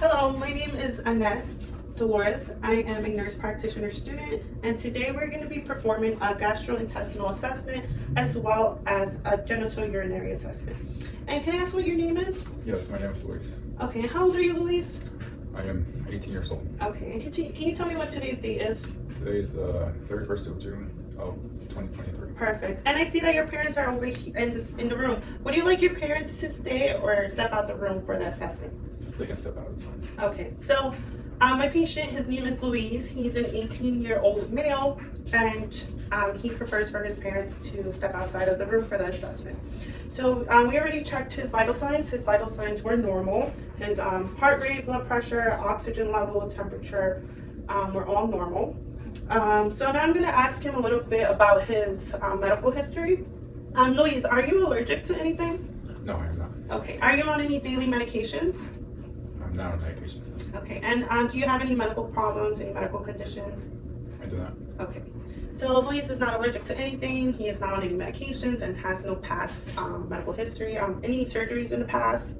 Hello, my name is Annette Dolores. I am a nurse practitioner student, and today we're going to be performing a gastrointestinal assessment as well as a genital urinary assessment. And can I ask what your name is? Yes, my name is Luis. Okay, how old are you, Luis? I am 18 years old. Okay, and can you tell me what today's date is? Today is the 31st of June of 2023. Perfect. And I see that your parents are over here in the room. Would you like your parents to stay or step out the room for the assessment? They can step out, it's fine. Okay, so my patient, his name is Luis. He's an 18-year-old male, and he prefers for his parents to step outside of the room for the assessment. So we already checked his vital signs. His vital signs were normal. His heart rate, blood pressure, oxygen level, temperature were all normal. So now I'm going to ask him a little bit about his medical history. Luis, are you allergic to anything? No, I am not. Okay. Are you on any daily medications? I'm not on medications. No. Okay, and do you have any medical problems, any medical conditions? I do not. Okay, so Luis is not allergic to anything. He is not on any medications and has no past medical history. Any surgeries in the past?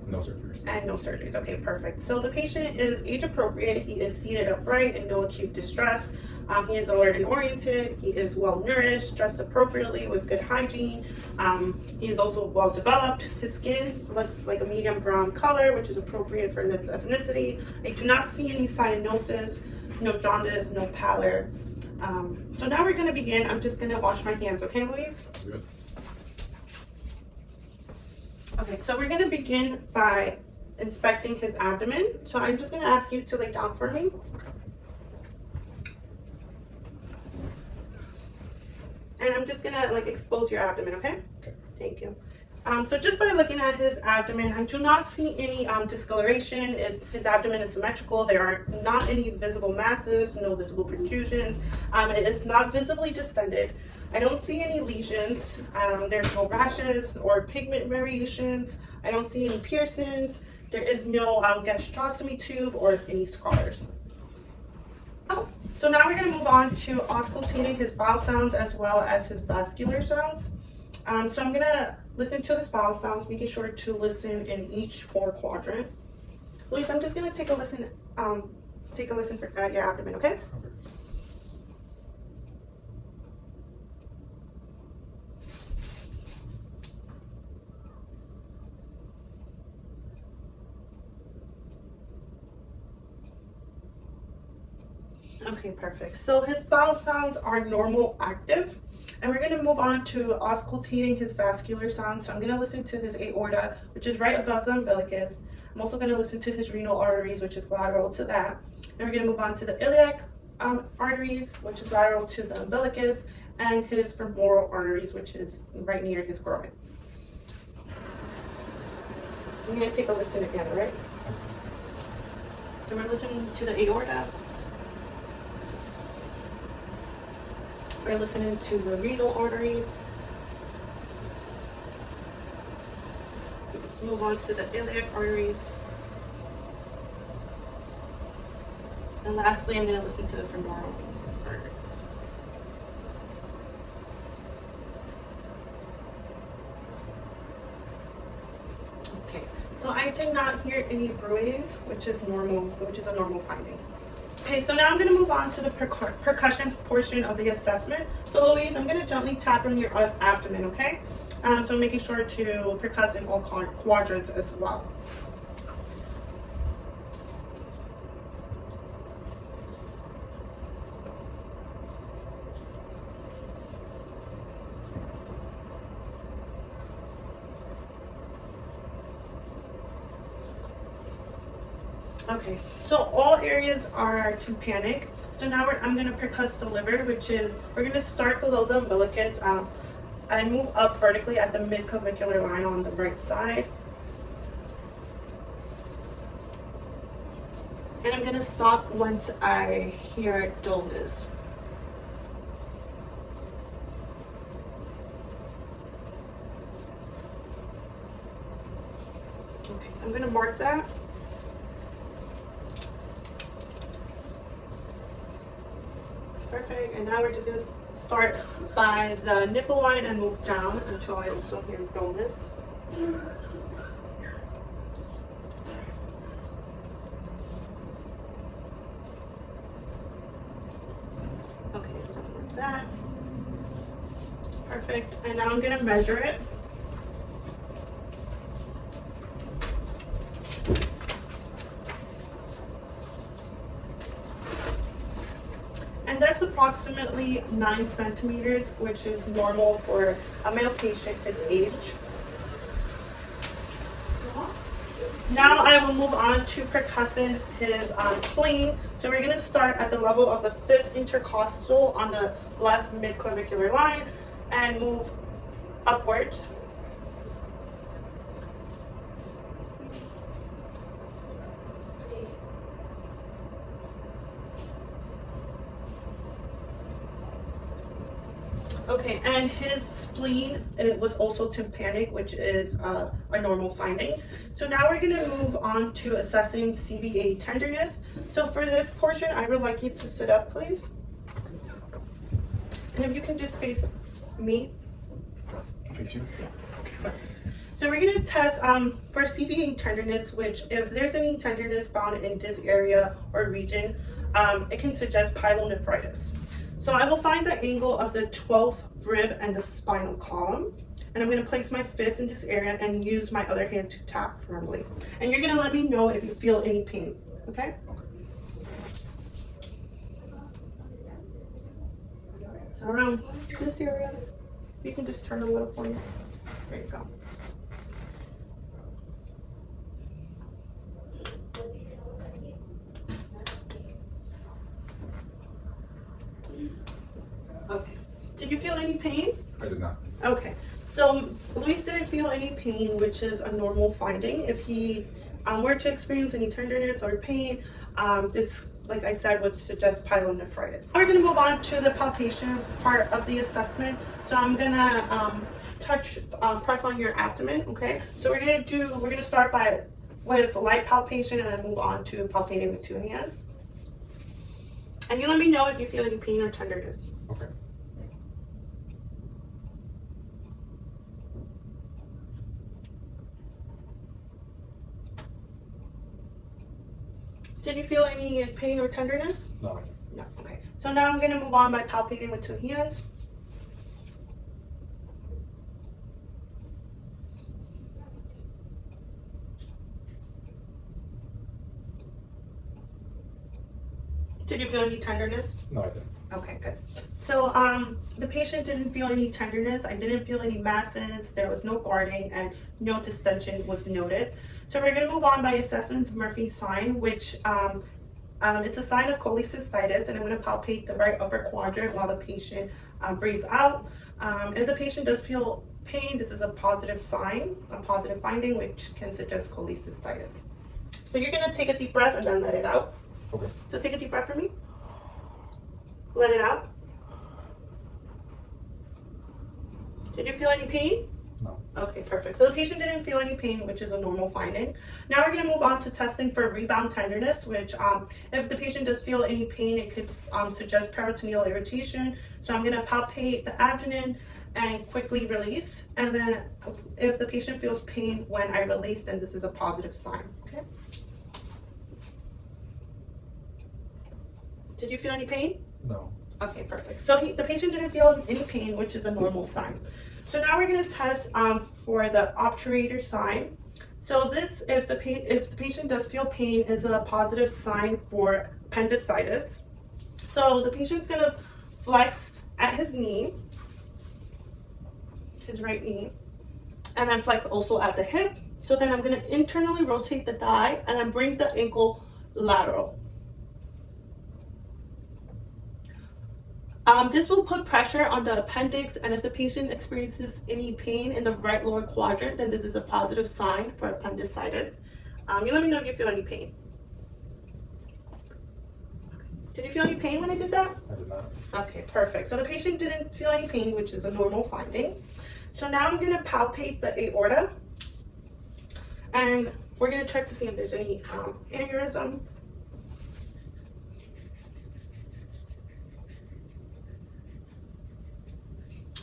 No surgeries. And no surgeries. Okay, perfect. So the patient is age appropriate. He is seated upright and no acute distress. He is alert and oriented. He is well nourished, dressed appropriately with good hygiene. He is also well developed. His skin looks like a medium brown color, which is appropriate for his ethnicity. I do not see any cyanosis, no jaundice, no pallor. So now we're going to begin. I'm just going to wash my hands, okay, Luis? Good. Okay, so we're going to begin by inspecting his abdomen. So I'm just going to ask you to lay down for me. And I'm just gonna expose your abdomen, okay? Okay. Thank you. So just by looking at his abdomen, I do not see any discoloration. His abdomen is symmetrical. There are not any visible masses, no visible protrusions. It is not visibly distended. I don't see any lesions. There's no rashes or pigment variations. I don't see any piercings. There is no gastrostomy tube or any scars. Oh, so now we're going to move on to auscultating his bowel sounds as well as his vascular sounds. So I'm going to listen to his bowel sounds, making sure to listen in each 4 quadrant. Luis, I'm just going to take a listen for your abdomen, okay? Okay, perfect. So his bowel sounds are normal active. And we're going to move on to auscultating his vascular sounds. So I'm going to listen to his aorta, which is right above the umbilicus. I'm also going to listen to his renal arteries, which is lateral to that. And we're going to move on to the iliac arteries, which is lateral to the umbilicus, and his femoral arteries, which is right near his groin. I'm going to take a listen again, all right? So we're listening to the aorta. We're listening to the renal arteries. Move on to the iliac arteries. And lastly, I'm going to listen to the femoral arteries. Okay, so I did not hear any bruits, which is normal, which is a normal finding. Okay, so now I'm going to move on to the percussion portion of the assessment. So Louise, I'm going to gently tap on your abdomen, okay? So making sure to percuss in all quadrants as well. Okay, so all areas are tympanic. So now I'm going to percuss the liver, which is, we're going to start below the umbilicus. I move up vertically at the mid-clavicular line on the right side. And I'm going to stop once I hear dullness. Okay, so I'm going to mark that. Perfect, and now we're just going to start by the nipple line and move down until I also hear dullness. that. Perfect. And now I'm gonna measure it. And that's approximately 9 centimeters, which is normal for a male patient his age. Now I will move on to percussing his spleen. So we're gonna start at the level of the 5th intercostal on the left midclavicular line and move upwards. Okay, and his spleen, it was also tympanic, which is a normal finding. So now we're gonna move on to assessing CVA tenderness. So for this portion, I would like you to sit up, please. And if you can just face me. Face you. So we're gonna test for CVA tenderness, which if there's any tenderness found in this area or region, it can suggest pyelonephritis. So I will find the angle of the 12th rib and the spinal column. And I'm gonna place my fist in this area and use my other hand to tap firmly. And you're gonna let me know if you feel any pain, okay? So around this area, you can just turn a little for me. There you go. Okay. Did you feel any pain? I did not. Okay. So Luis didn't feel any pain, which is a normal finding. If he were to experience any tenderness or pain, this, like I said, would suggest pyelonephritis. We're gonna move on to the palpation part of the assessment. So I'm gonna press on your abdomen, okay? So we're gonna start with light palpation and then move on to palpating with 2 hands. And you let me know if you feel any pain or tenderness. Okay. Did you feel any pain or tenderness? No. No, okay. So now I'm gonna move on by palpating with 2 hands. Did you feel any tenderness? No, I didn't. Okay, good. So the patient didn't feel any tenderness. I didn't feel any masses. There was no guarding and no distension was noted. So we're gonna move on by assessing Murphy's sign, which it's a sign of cholecystitis, and I'm gonna palpate the right upper quadrant while the patient breathes out. If the patient does feel pain, this is a positive sign, a positive finding, which can suggest cholecystitis. So you're gonna take a deep breath and then let it out. Okay. So take a deep breath for me. Let it out. Did you feel any pain? No. Okay, perfect. So the patient didn't feel any pain, which is a normal finding. Now we're gonna move on to testing for rebound tenderness, which if the patient does feel any pain, it could suggest peritoneal irritation. So I'm gonna palpate the abdomen and quickly release. And then if the patient feels pain when I release, then this is a positive sign, okay? Did you feel any pain? No. Okay, perfect. So the patient didn't feel any pain, which is a normal sign. So now we're going to test for the obturator sign. So this, if the patient does feel pain, is a positive sign for appendicitis. So the patient's going to flex at his knee, his right knee, and then flex also at the hip. So then I'm going to internally rotate the thigh and then bring the ankle lateral. This will put pressure on the appendix, and if the patient experiences any pain in the right lower quadrant, then this is a positive sign for appendicitis. You let me know if you feel any pain. Did you feel any pain when I did that? I did not. Okay, perfect. So the patient didn't feel any pain, which is a normal finding. So now I'm gonna palpate the aorta, and we're gonna check to see if there's any aneurysm.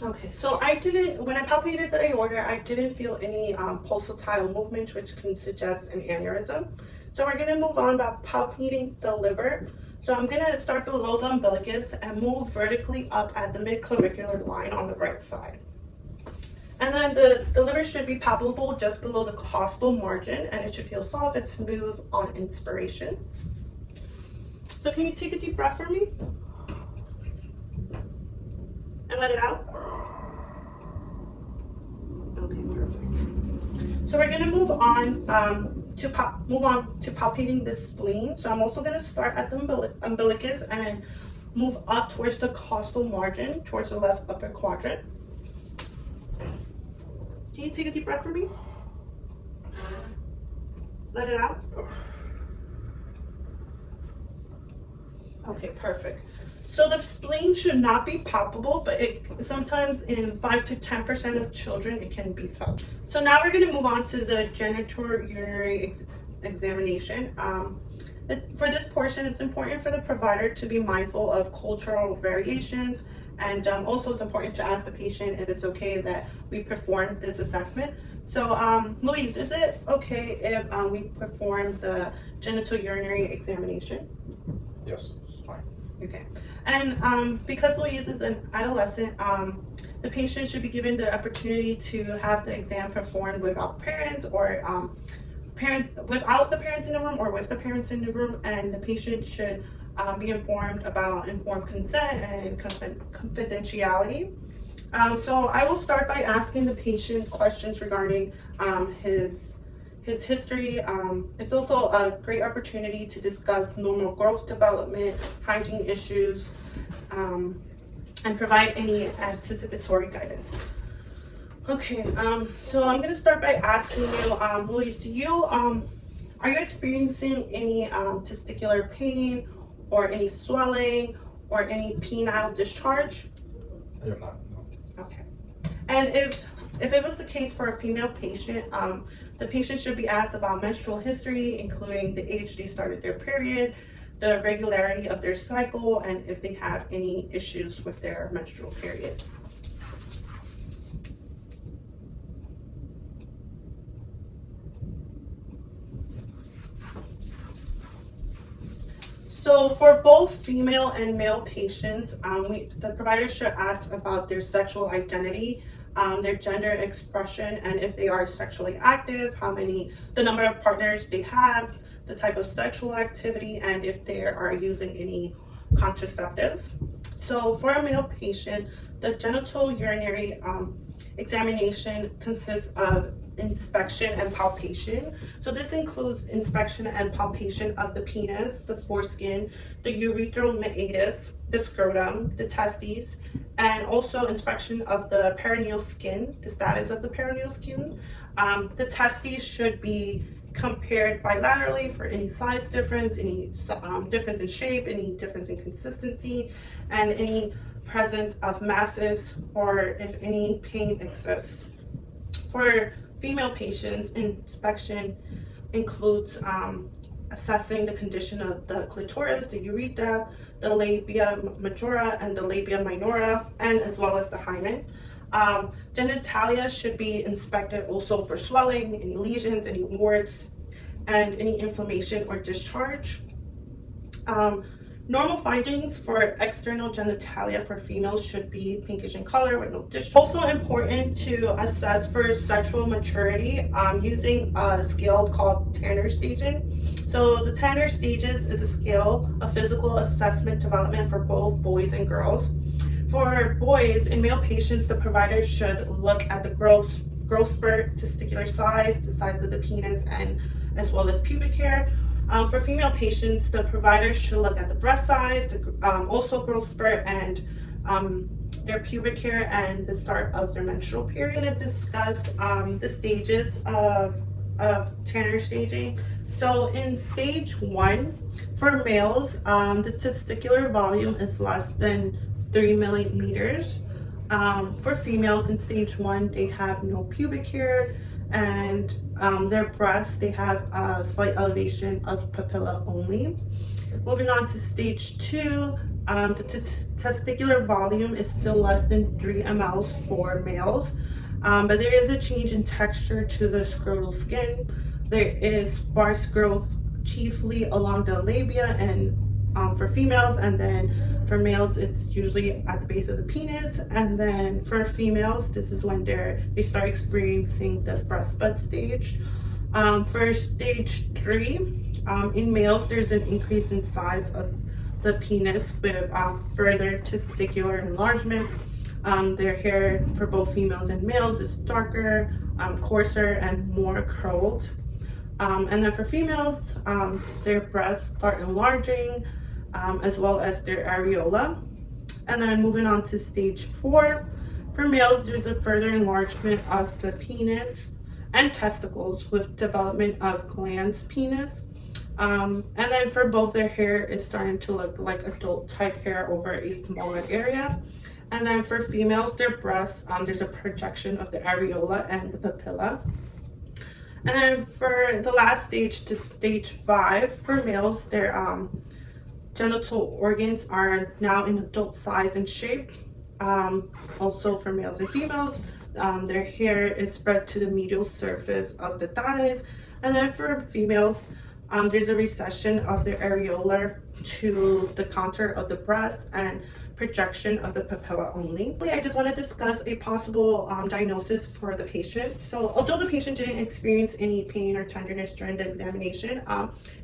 Okay, so when I palpated the aorta, I didn't feel any pulsatile movement, which can suggest an aneurysm. So we're gonna move on by palpating the liver. So I'm gonna start below the umbilicus and move vertically up at the midclavicular line on the right side. And then the liver should be palpable just below the costal margin, and it should feel soft and smooth on inspiration. So can you take a deep breath for me? And let it out. Okay, perfect. So we're gonna move on to palpating the spleen. So I'm also gonna start at the umbilicus and move up towards the costal margin, towards the left upper quadrant. Can you take a deep breath for me? Let it out. Okay, perfect. So the spleen should not be palpable, but sometimes in 5 to 10% of children, it can be felt. So now we're gonna move on to the genitourinary examination. For this portion, it's important for the provider to be mindful of cultural variations, and also it's important to ask the patient if it's okay that we perform this assessment. So Louise, is it okay if we perform the genitourinary examination? Yes, it's fine. Okay. And because Louise is an adolescent, the patient should be given the opportunity to have the exam performed without parents or without the parents in the room or with the parents in the room, and the patient should be informed about informed consent and confidentiality. So I will start by asking the patient questions regarding his history. It's also a great opportunity to discuss normal growth development, hygiene issues, and provide any anticipatory guidance. Okay, so I'm gonna start by asking you, Louise, are you experiencing any testicular pain or any swelling or any penile discharge? I am not, no. Okay. And if it was the case for a female patient, the patient should be asked about menstrual history, including the age they started their period, the regularity of their cycle, and if they have any issues with their menstrual period. So for both female and male patients, the provider should ask about their sexual identity, their gender expression, and if they are sexually active, the number of partners they have, the type of sexual activity, and if they are using any contraceptives. So for a male patient, the genitourinary examination consists of inspection and palpation. So this includes inspection and palpation of the penis, the foreskin, the urethral meatus, the scrotum, the testes, and also inspection of the perineal skin, the status of the perineal skin. The testes should be compared bilaterally for any size difference, any difference in shape, any difference in consistency, and any presence of masses or if any pain exists. For female patients, inspection includes assessing the condition of the clitoris, the urethra, the labia majora, and the labia minora, and as well as the hymen. Genitalia should be inspected also for swelling, any lesions, any warts, and any inflammation or discharge. Normal findings for external genitalia for females should be pinkish in color with no discharge. Also important to assess for sexual maturity using a scale called Tanner staging. So the Tanner stages is a scale of physical assessment development for both boys and girls. For boys, in male patients, the provider should look at the growth spurt, testicular size, the size of the penis, and as well as pubic hair. For female patients, the provider should look at the breast size, also growth spurt, and their pubic hair and the start of their menstrual period. I'm going to discuss the stages of Tanner staging. So in stage 1, for males, the testicular volume is less than 3 millimeters. For females in stage 1, they have no pubic hair, and their breasts, they have a slight elevation of papilla only. Moving on to stage 2, the testicular volume is still less than 3 mLs for males, but there is a change in texture to the scrotal skin. There is sparse growth chiefly along the labia and for females, and then for males it's usually at the base of the penis. And then for females, this is when they start experiencing the breast bud stage. For stage 3, in males there's an increase in size of the penis with further testicular enlargement. Their hair for both females and males is darker, coarser, and more curled. And then for females, their breasts start enlarging, as well as their areola. And then moving on to stage 4, for males, there's a further enlargement of the penis and testicles with development of glans penis. And then for both, their hair is starting to look like adult type hair over a smaller area. And then for females, their breasts, there's a projection of the areola and the papilla. And then for the last stage, to stage 5, for males, their genital organs are now in adult size and shape. Also for males and females, their hair is spread to the medial surface of the thighs. And then for females, there's a recession of the areola to the contour of the breast and projection of the papilla only. I just want to discuss a possible diagnosis for the patient. So although the patient didn't experience any pain or tenderness during the examination,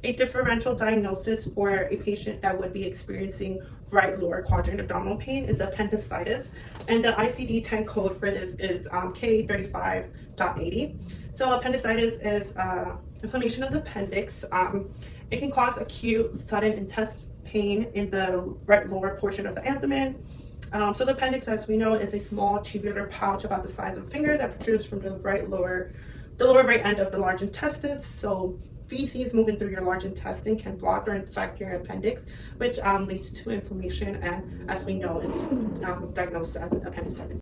a differential diagnosis for a patient that would be experiencing right lower quadrant abdominal pain is appendicitis, and the ICD-10 code for this is K35.80. So appendicitis is inflammation of the appendix. It can cause acute sudden intense pain in the right lower portion of the abdomen. So the appendix, as we know, is a small tubular pouch about the size of a finger that protrudes from the lower right end of the large intestines. So feces moving through your large intestine can block or infect your appendix, which leads to inflammation, and as we know, it's diagnosed as appendicitis.